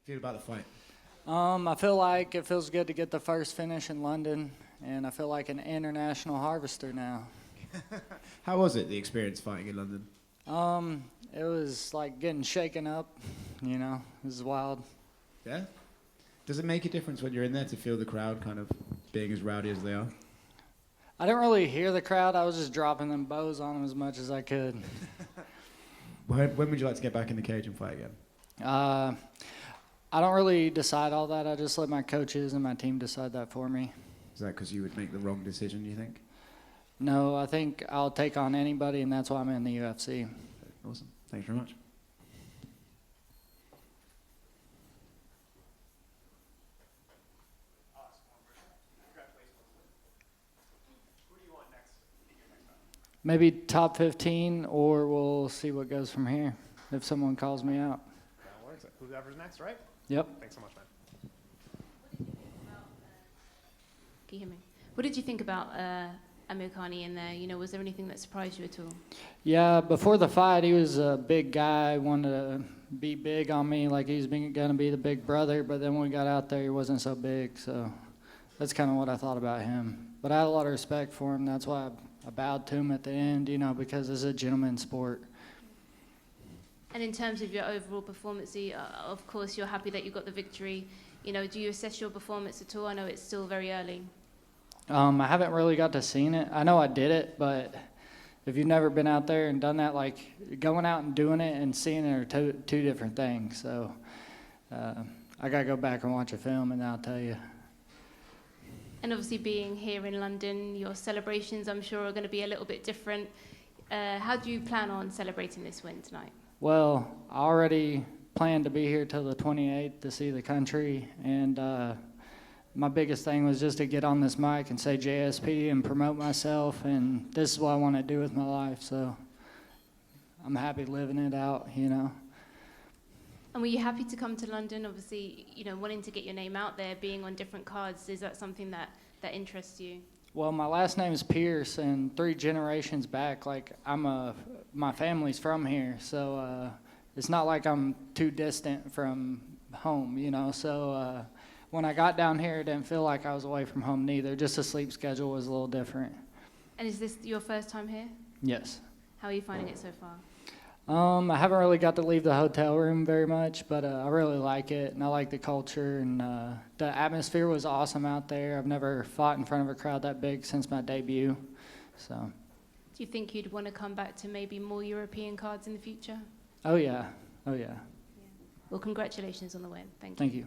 Feel about the fight? I feel like it feels good to get the first finish in London, and I feel like an international harvester now. How was it, the experience fighting in London? It was like getting shaken up, you know, it was wild. Yeah? Does it make a difference when you're in there to feel the crowd kind of being as rowdy as they are? I didn't really hear the crowd, I was just dropping them bows on them as much as I could. When would you like to get back in the cage and fight again? I don't really decide all that, I just let my coaches and my team decide that for me. Is that because you would make the wrong decision, you think? No, I think I'll take on anybody, and that's why I'm in the UFC. Awesome. Thanks very much. Maybe top 15, or we'll see what goes from here if someone calls me out. That works. Whoever's next, right? Yep. Thanks so much, man. Can you hear me? What did you think about Amirkhani in there? You know, was there anything that surprised you at all? Yeah, before the fight, he was a big guy, wanted to be big on me, like he was going to be the big brother, but then when we got out there, he wasn't so big, so that's kind of what I thought about him. But I had a lot of respect for him, that's why I bowed to him at the end, you know, because it's a gentleman's sport. And in terms of your overall performance, of course, you're happy that you got the victory. You know, do you assess your performance at all? I know it's still very early. I haven't really got to see it. I know I did it, but if you've never been out there and done that, like going out and doing it and seeing it are two different things. So I got to go back and watch a film and I'll tell you. And obviously being here in London, your celebrations, I'm sure, are going to be a little bit different. How do you plan on celebrating this win tonight? Well, I already planned to be here till the 28th to see the country, and my biggest thing was just to get on this mic and say JSP and promote myself, and this is what I want to do with my life, so I'm happy living it out, you know. And were you happy to come to London? Obviously, you know, wanting to get your name out there, being on different cards, is that something that interests you? Well, my last name is Pearce, and 3 generations back, like my family's from here, so it's not like I'm too distant from home, you know. So when I got down here, it didn't feel like I was away from home neither. Just the sleep schedule was a little different. And is this your first time here? Yes. How are you finding it so far? I haven't really got to leave the hotel room very much, but I really like it, and I like the culture, and the atmosphere was awesome out there. I've never fought in front of a crowd that big since my debut, so. Do you think you'd want to come back to maybe more European cards in the future? Oh yeah, oh yeah. Well, congratulations on the win. Thank you. Thank you.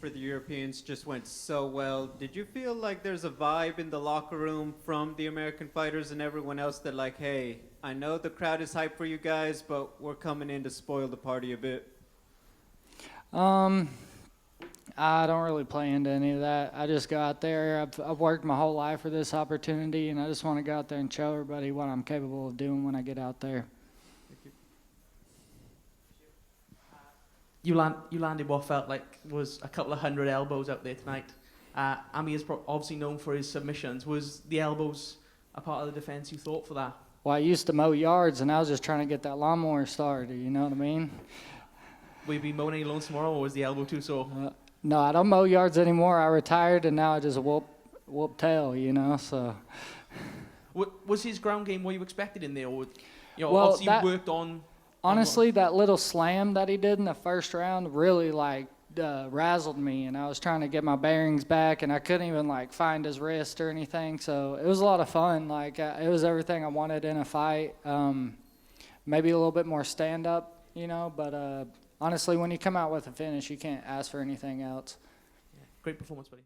For the Europeans just went so well. Did you feel like there's a vibe in the locker room from the American fighters and everyone else that like, hey, I know the crowd is hyped for you guys, but we're coming in to spoil the party a bit? I don't really play into any of that. I just go out there. I've worked my whole life for this opportunity, and I just want to go out there and show everybody what I'm capable of doing when I get out there. You landed what felt like was a couple of hundred elbows out there tonight. Ami is obviously known for his submissions. Was the elbows a part of the defense you thought for that? Well, I used to mow yards, and I was just trying to get that lawnmower started, you know what I mean? Will you be mowing any lawns tomorrow, or was the elbow too sore? No, I don't mow yards anymore. I retired, and now I just whoop tail, you know, so. Was his ground game what you expected in there? Or, you know, Well, obviously you worked on... Honestly, that little slam that he did in the first round really, like, razzled me, and I was trying to get my bearings back, and I couldn't even, like, find his wrist or anything, so it was a lot of fun. Like, it was everything I wanted in a fight. Maybe a little bit more stand-up, you know, but honestly, when you come out with a finish, you can't ask for anything else. Yeah, great performance, buddy.